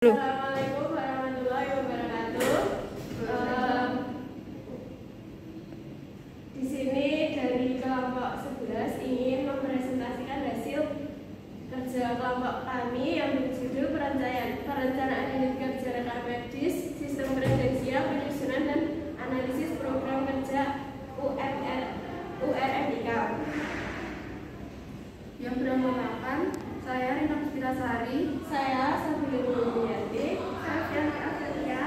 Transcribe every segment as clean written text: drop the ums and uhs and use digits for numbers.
Assalamualaikum warahmatullahi wabarakatuh. Di sini dari kelompok 11 ingin mempresentasikan hasil kerja kelompok kami yang berjudul perencanaan unit kerja rekam medis, sistem kredensial, penyusunan dan analisis program kerja URMIK. Yang beranggotakan saya Rina Puspitasari, Saya Sabilillah Yati, saya Fianti Astaria.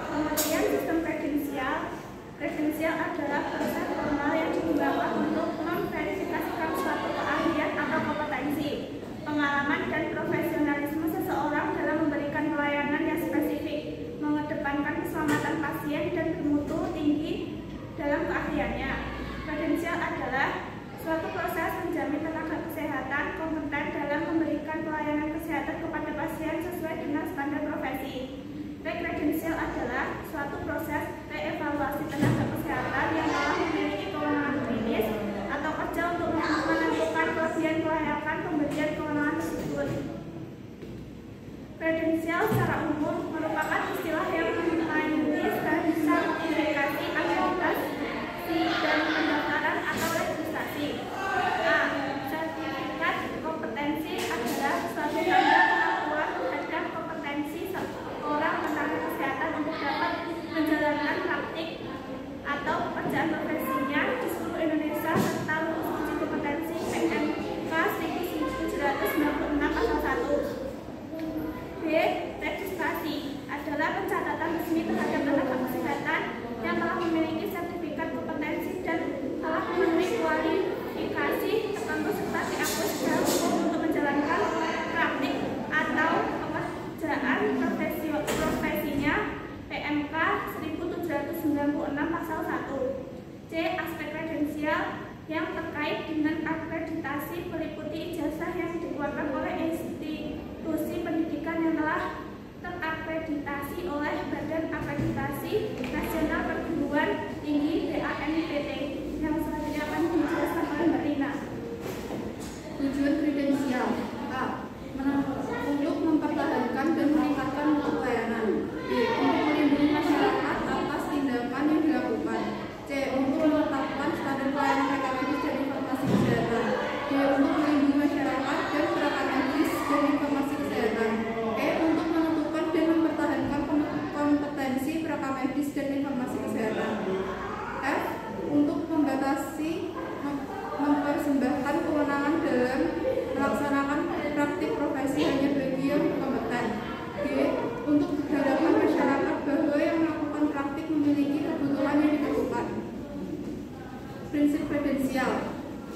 Kemudian sistem kredensial adalah proses formal yang digunakan untuk memverifikasikan suatu keahlian atau kompetensi, pengalaman dan profesionalisme seseorang dalam memberikan pelayanan yang spesifik, mengedepankan keselamatan pasien dan bermutu tinggi dalam keahliannya. Kredensial adalah suatu proses menjamin tenaga kesehatan kompeten dalam memberikan pelayanan kesehatan kepada pasien sesuai dengan standar profesi. Rekredensial adalah suatu proses reevaluasi tenaga kesehatan yang telah memiliki kewenangan klinis atau kerja untuk menentukan kelebihan kelayakan pemberian kewenangan tersebut. Kredensial secara umum merupakan istilah yang melayani sertifikasi akreditasi dan pendaftaran atau registrasi. A. Sertifikat kompetensi adalah suatu tanda pengakuan terhadap kompetensi seorang tenaga kesehatan untuk dapat menjalankan praktik atau pekerjaan profesinya di seluruh Indonesia serta lulus uji kompetensi PMK 1796 pasal 1. B. Registrasi adalah pencatatan resmi terhadap tenaga kesehatan yang telah memiliki sertifikat kompetensi dan telah memenuhi kualifikasi tertentu serta diakui secara hukum untuk menjalankan praktik atau pekerjaan profesinya PMK 1796 pasal 1. C. Aspek kredensial yang terkait dengan akreditasi meliputi ijazah yang dikeluarkan oleh institusi pendidikan yang telah terakreditasi oleh Badan Akreditasi Nasional Perguruan Tinggi BANPT. Yang selanjutnya akan dijelaskan oleh Mbak Rina. Tujuan kredensial: A. Untuk mempertahankan dan meningkatkan mutu pelayanan. B. Untuk melindungi masyarakat atas tindakan yang dilakukan. C. Untuk menetapkan standar pelayanan rekam medis dan informasi kesehatan. D. Untuk melindungi masyarakat dan perangkat medis dan informasi kesehatan. E. Untuk menentukan dan mempertahankan kompetensi perangkat medis dan informasi kesehatan. F. Untuk membatasi mempersembahkan kewenangan dalam melaksanakan praktik profesi hanya bagi yang kompeten. G. Untuk berhadapan masyarakat bahwa yang melakukan praktik memiliki kebutuhan yang diperlukan. Prinsip kredensial.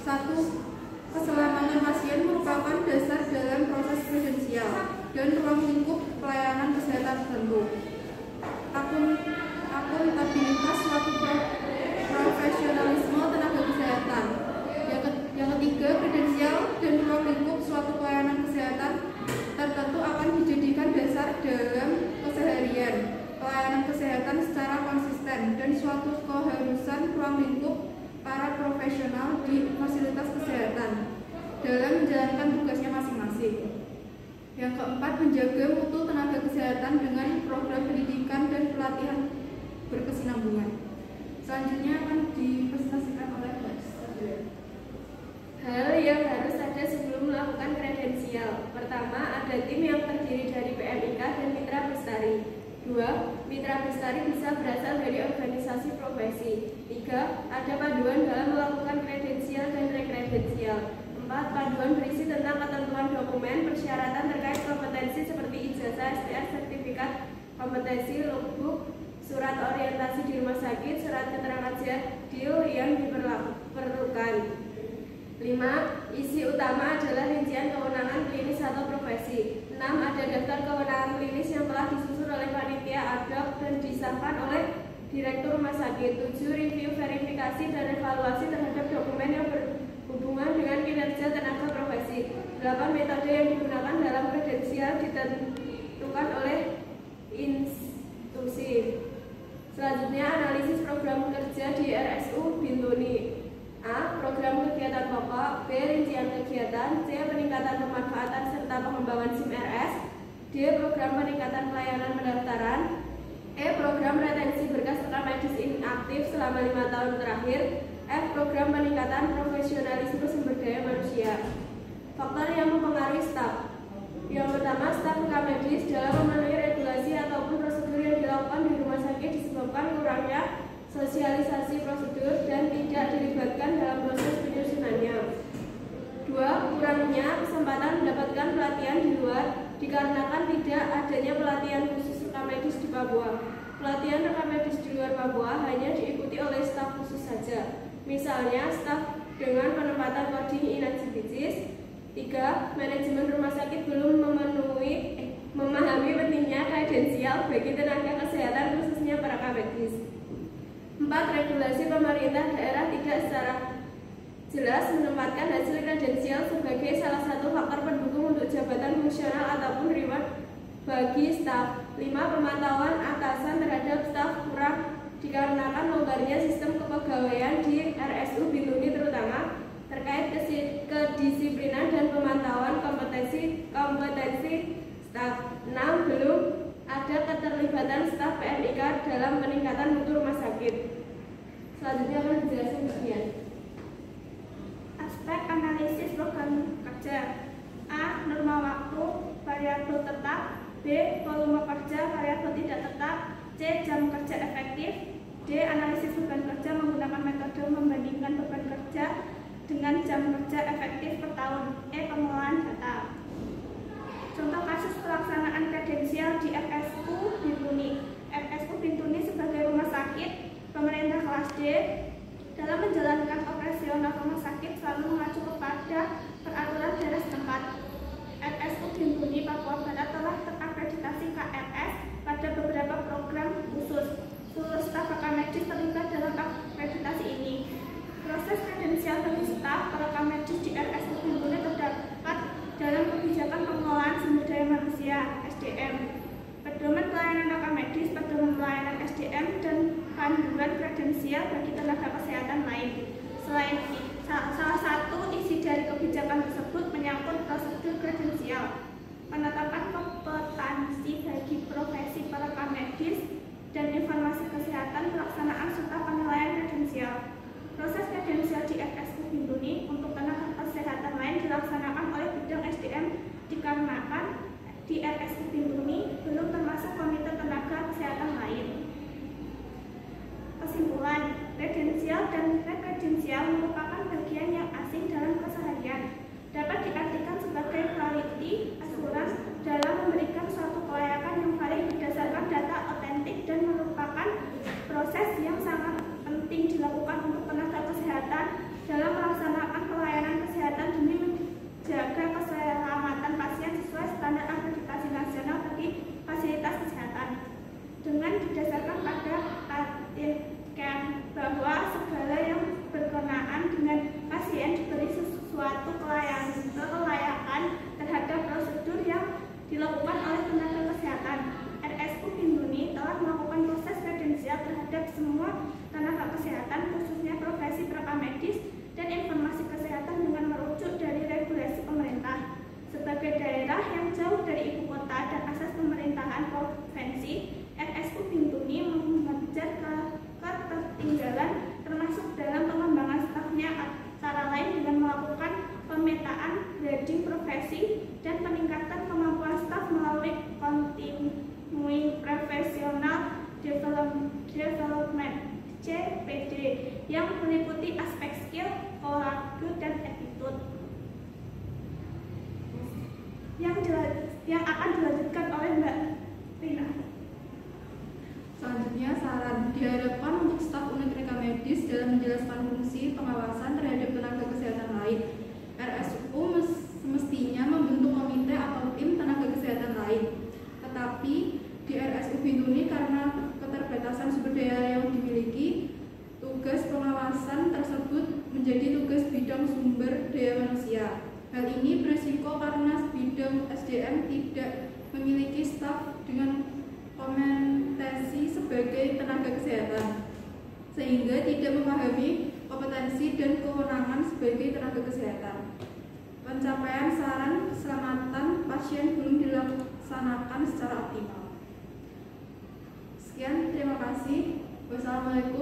1. Keselamatan pasien merupakan dasar dalam proses kredensial dan ruang lingkup pelayanan kesehatan tertentu. Akuntabilitas suatu profesionalisme tenaga kesehatan. Yang ketiga, kredensial dan ruang lingkup suatu pelayanan kesehatan tertentu akan dijadikan dasar dalam keseharian pelayanan kesehatan secara konsisten dan suatu keharusan ruang lingkup para profesional di fasilitas kesehatan dalam menjalankan tugasnya masing-masing. Yang keempat, menjaga mutu tenaga kesehatan dengan program pendidikan dan pelatihan berkesinambungan. Selanjutnya akan dipresentasikan oleh Mbak Sadria. Hal yang harus ada sebelum melakukan kredensial. Pertama, ada tim yang terdiri dari PMIK dan mitra bestari. 2. Mitra bestari bisa berasal dari organisasi profesi. 3. Ada panduan dalam melakukan kredensial dan rekredensial. 4. Panduan berisi tentang ketentuan dokumen, persyaratan terkait kompetensi seperti ijazah, STR, sertifikat kompetensi, logbook, surat orientasi di rumah sakit, surat keterangan jadil yang diperlukan. 5. Isi utama adalah rincian kewenangan klinis atau profesi. 6. Ada daftar kewenangan klinis yang telah disusun oleh panitia ad hoc dan disahkan oleh direktur rumah sakit. 7. Review, verifikasi, dan evaluasi terhadap dokumen yang berhubungan dengan kinerja tenaga profesi. 8. Metode yang digunakan dalam kredensial ditentukan oleh institusi. Selanjutnya, analisis program kerja di RSU Bintuni. A. Program kegiatan pokok. B. Rincian kegiatan. C. Peningkatan pemanfaatan serta D. Program peningkatan pelayanan pendaftaran. E. Program retensi berkas rekam medis inaktif selama 5 tahun terakhir. F. Program peningkatan profesionalisme sumber daya manusia. Faktor yang mempengaruhi staf. Yang pertama, staf rekam medis dalam memenuhi regulasi ataupun prosedur yang dilakukan di rumah sakit disebabkan kurangnya sosialisasi prosedur dan tidak dilibatkan dalam proses penyusunannya. 2. Kurangnya kesempatan mendapatkan pelatihan di luar dikarenakan tidak adanya pelatihan khusus rekam medis di Papua. Pelatihan rekam medis di luar Papua hanya diikuti oleh staf khusus saja. Misalnya, staf dengan penempatan coding inactivities. 3. Manajemen rumah sakit belum memahami pentingnya kredensial bagi tenaga kesehatan khususnya para rekam medis. 4. Regulasi pemerintah daerah tidak secara jelas menempatkan hasil kredensial sebagai salah satu faktor pendukung untuk jabatan fungsional ataupun reward bagi staf. 5. Pemantauan atasan terhadap staf kurang dikarenakan longgarnya sistem kepegawaian di RSU Bintuni terutama terkait kedisiplinan dan pemantauan kompetensi staf. 6. Belum ada keterlibatan staf PMIK dalam peningkatan mutu rumah sakit. Selanjutnya akan dijelaskan Mbak Dian. Aspek analisis program kerja. A. Norma waktu variabel tetap. B. Volume kerja variabel tidak tetap. C. Jam kerja efektif. D. Analisis beban kerja menggunakan metode membandingkan beban kerja dengan jam kerja efektif per tahun. E. Pengolahan data. Contoh kasus pelaksanaan kredensial di RSU Bintuni. RSU Bintuni sebagai rumah sakit pemerintah kelas D dalam menjalankan operasional rumah sakit selalu mengacu kepada peraturan daerah setempat. RSU Bintuni Papua Barat telah terakreditasi KRS pada beberapa program khusus. Seluruh staf rekam medis terlibat dalam akreditasi ini. Proses kredensial bagi staf rekam medis di RSU Bintuni terdapat dalam kebijakan pengelolaan sumber daya manusia (SDM), pedoman pelayanan rekam medis, pedoman pelayanan SDM, dan panduan kredensial bagi tenaga kesehatan lain. Selain itu, salah satu isi dari kebijakan tersebut menyangkut prosedur kredensial, penetapan kompetensi bagi profesi perekam medis, dan informasi kesehatan pelaksanaan serta penilaian kredensial. Proses kredensial di RSU Bintuni untuk tenaga kesehatan lain dilaksanakan oleh bidang SDM dikarenakan di RSU Bintuni belum termasuk komite tenaga kesehatan lain. Kesimpulan, kredensial dan rekredensial merupakan bagian yang asing dalam keseharian. Dapat diartikan sebagai quality assurance dalam memberikan suatu kelayakan yang valid berdasarkan data otentik dan merupakan proses yang sangat penting dilakukan untuk tenaga kesehatan dalam melaksanakan pelayanan kesehatan demi menjaga keselamatan pasien sesuai standar akreditasi nasional bagi fasilitas kesehatan. Dengan didasarkan pada artikel bahwa segala yang berkenaan dengan pasien diberi suatu kelayakan terhadap prosedur yang dilakukan oleh tenaga kesehatan. RSU Bintuni telah melakukan proses kredensial terhadap semua tenaga kesehatan, khususnya profesi perekam medis dan informasi kesehatan dengan merujuk dari regulasi pemerintah. Sebagai daerah yang jauh dari ibu kota dan asas pemerintahan provinsi, RSU Bintuni mengejar ketertinggalan termasuk dalam pengembangan stafnya, antara lain dengan melakukan pemetaan grading profesi dan peningkatan kemampuan staf melalui continuing professional development (CPD) yang meliputi aspek skill, perilaku, dan attitude yang akan dilanjutkan oleh Mbak Rina. Selanjutnya, saran diharapkan untuk staf unit rekam medis dalam menjelaskan fungsi pengawasan terhadap tenaga kesehatan lain. RSU semestinya membentuk komite atau tim tenaga kesehatan lain. Tetapi di RSU Bintuni karena keterbatasan sumber daya yang dimiliki, tugas pengawasan tersebut menjadi tugas bidang sumber daya manusia. Hal ini berisiko karena bidang SDM tidak memiliki staf dengan kompetensi sebagai tenaga kesehatan, sehingga tidak memahami kompetensi dan kewenangan sebagai tenaga kesehatan. Pencapaian saran keselamatan pasien belum dilaksanakan Sekian, terima kasih. Wassalamualaikum